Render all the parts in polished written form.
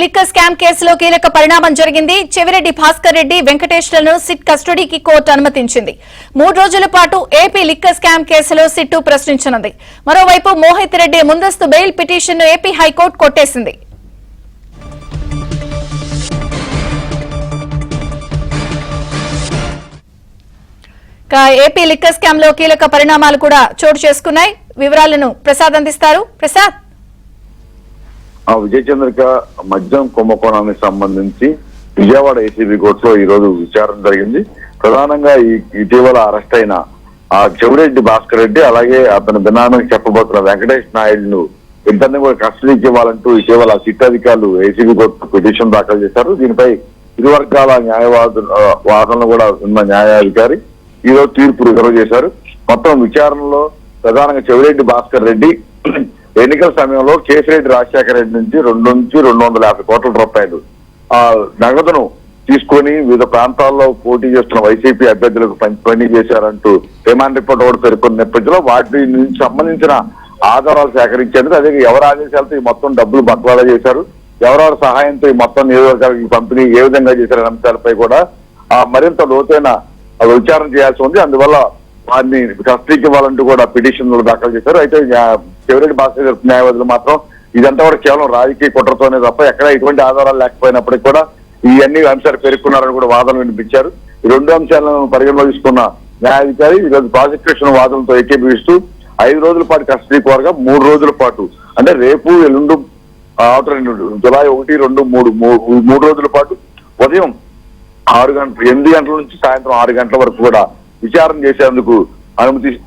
Liquor scam కేసులో కీలక పరిణామం జరిగింది. చెవిరెడ్డి భాస్కర్ రెడ్డి, వెంకటేశ్వర్లను సిట్ కస్టడీకి కోర్టు అనుమతించింది. 3 రోజుల పాటు ఏపీ లిక్కర్ స్కామ్ కేసులో సిట్టు ప్రశ్నించనుంది. మరోవైపు మోహిత్ రెడ్డి ముందస్తు బెయిల్ పిటిషన్ను ఏపీ హైకోర్టు కొట్టేసింది. ఏపీ లిక్కర్ స్కామ్ లో కీలక పరిణామాలు కూడా చోటు చేసుకున్నాయి. వివరాలను ప్రసాద్ అందిస్తారు. ప్రసాద్, విజయ చంద్రిక మద్యం కుంభకోణానికి సంబంధించి విజయవాడ ఏసీబీ కోర్టులో ఈ రోజు విచారణ జరిగింది. ప్రధానంగా ఇటీవల అరెస్ట్ అయిన చెవిరెడ్డి భాస్కర్ రెడ్డి, అలాగే అతని బినామీకి చెప్పబోతున్న వెంకటేష్ నాయుడును ఇద్దరిని కూడా కస్టడీకి ఇవ్వాలంటూ ఇటీవల సిట్ అధికారులు ఏసీబీ కోర్టు పిటిషన్ దాఖలు చేశారు. దీనిపై ఇరు వర్గాల వాదనలు కూడా ఉన్న న్యాయాధికారి ఈ రోజు తీర్పు రిజర్వ్ చేశారు. మొత్తం విచారణలో ప్రధానంగా చెవిరెడ్డి భాస్కర్ రెడ్డి ఎన్నికల సమయంలో కేసిరెడ్డి రాజశేఖర రెడ్డి నుంచి 250 కోట్ల రూపాయలు నగదును తీసుకొని వివిధ ప్రాంతాల్లో పోటీ చేస్తున్న వైసీపీ అభ్యర్థులకు పంపిణీ చేశారంటూ రిమాండ్ రిపోర్ట్ కూడా పేర్కొన్న నేపథ్యంలో వాటి నుంచి సంబంధించిన ఆధారాలు సేకరించేందుకు, అదే ఎవరి ఆదేశాలతో ఈ మొత్తం డబ్బులు బట్వాడా చేశారు, ఎవరెవరి సహాయంతో ఈ మొత్తం నియోజకవర్గాలకు పంపిణీ ఏ విధంగా చేశారనే అంశాలపై కూడా మరింత లోతైన విచారణ చేయాల్సి ఉంది. అందువల్ల వారిని కస్టడీకి ఇవ్వాలంటూ కూడా పిటిషన్లు దాఖలు చేశారు. అయితే చెవిరెడ్డి భాస్కర్ న్యాయవాదులు మాత్రం ఇదంతా కూడా కేవలం రాజకీయ కుట్రతోనే తప్ప ఎక్కడ ఎటువంటి ఆధారాలు లేకపోయినప్పటికీ కూడా ఈ అన్ని అంశాలు పేర్కొన్నారని కూడా వాదనలు వినిపించారు. ఈ 2 అంశాలను పరిగణలో తీసుకున్న న్యాయాధికారి ఈరోజు ప్రాసిక్యూషన్ వాదనలతో ఏకీభవిస్తూ 5 రోజుల పాటు కస్టడీ కోరగా 3 రోజుల పాటు, అంటే రేపు ఎల్లుండు జులై 1, 2, 3 రోజుల పాటు ఉదయం 8 గంటల నుంచి సాయంత్రం 6 గంటల వరకు కూడా విచారణ చేసేందుకు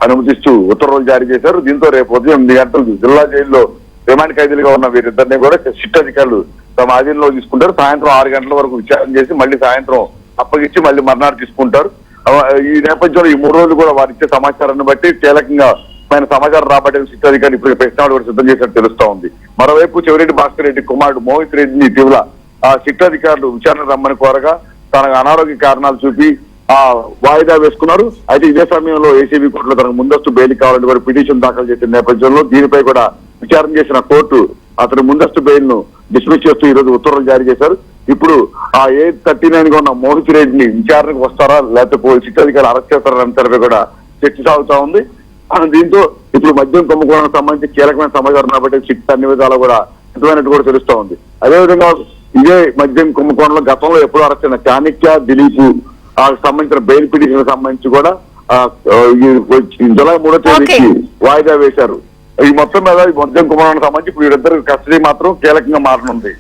అనుమతిస్తూ ఉత్తర్వులు జారీ చేశారు. దీంతో రేపు ఉదయం 8 గంటలకు జిల్లా జైల్లో రిమాండ్ ఖైదీలుగా ఉన్న వీరిద్దరిని కూడా సిట్ అధికారులు తమ ఆధీనంలో తీసుకుంటారు. సాయంత్రం 6 గంటల వరకు విచారణ చేసి మళ్ళీ సాయంత్రం అప్పగించి మళ్ళీ మర్నాడు తీసుకుంటారు. ఈ నేపథ్యంలో ఈ 3 రోజులు కూడా వారు ఇచ్చే సమాచారాన్ని బట్టి కీలకంగా సమాచారం రాబట్టిన సిట్ అధికారులు ఇప్పుడు ప్రశ్నలు కూడా సిద్ధం చేసినట్టు తెలుస్తా ఉంది. మరోవైపు చెవిరెడ్డి భాస్కర్ రెడ్డి కుమారుడు మోహిత్ రెడ్డిని ఇటీవల సిట్ అధికారులు విచారణ రమ్మని కోరగా తనకు అనారోగ్య కారణాలు చూపి వాయిదా వేసుకున్నారు. అయితే ఇదే సమయంలో ఏసీబీ కోర్టులో తనకు ముందస్తు బెయిల్ కావాలని కూడా పిటిషన్ దాఖలు చేసిన నేపథ్యంలో దీనిపై కూడా విచారణ చేసిన కోర్టు అతని ముందస్తు బెయిల్ ను డిస్మిస్ చేస్తూ ఈ రోజు ఉత్తర్వులు జారీ చేశారు. ఇప్పుడు A39 గా ఉన్న మోహిత్ రెడ్డిని విచారణకు వస్తారా లేకపోతే సిట్ అధికారులు అరెస్ట్ చేస్తారా అంశాలపై కూడా చర్చ సాగుతా ఉంది. దీంతో ఇప్పుడు మద్యం కుంభకోణానికి సంబంధించి కీలకమైన సమాచారం కాబట్టి సిట్ అన్ని విధాలు కూడా సిద్ధమైనట్టు కూడా తెలుస్తా ఉంది. అదేవిధంగా ఇదే మద్యం కుంభకోణంలో గతంలో ఎప్పుడు అరెస్ట్ అయిన చాణక్య, దిలీప్ సంబంధించిన బెయిల్ పిటిషన్ సంబంధించి కూడా జులై 3వ తేదీకి వాయిదా వేశారు. ఈ మొత్తం మీద మద్యం కుంభకోణానికి సంబంధించి ఇప్పుడు వీరిద్దరు కస్టడీ మాత్రం కీలకంగా మారనుంది.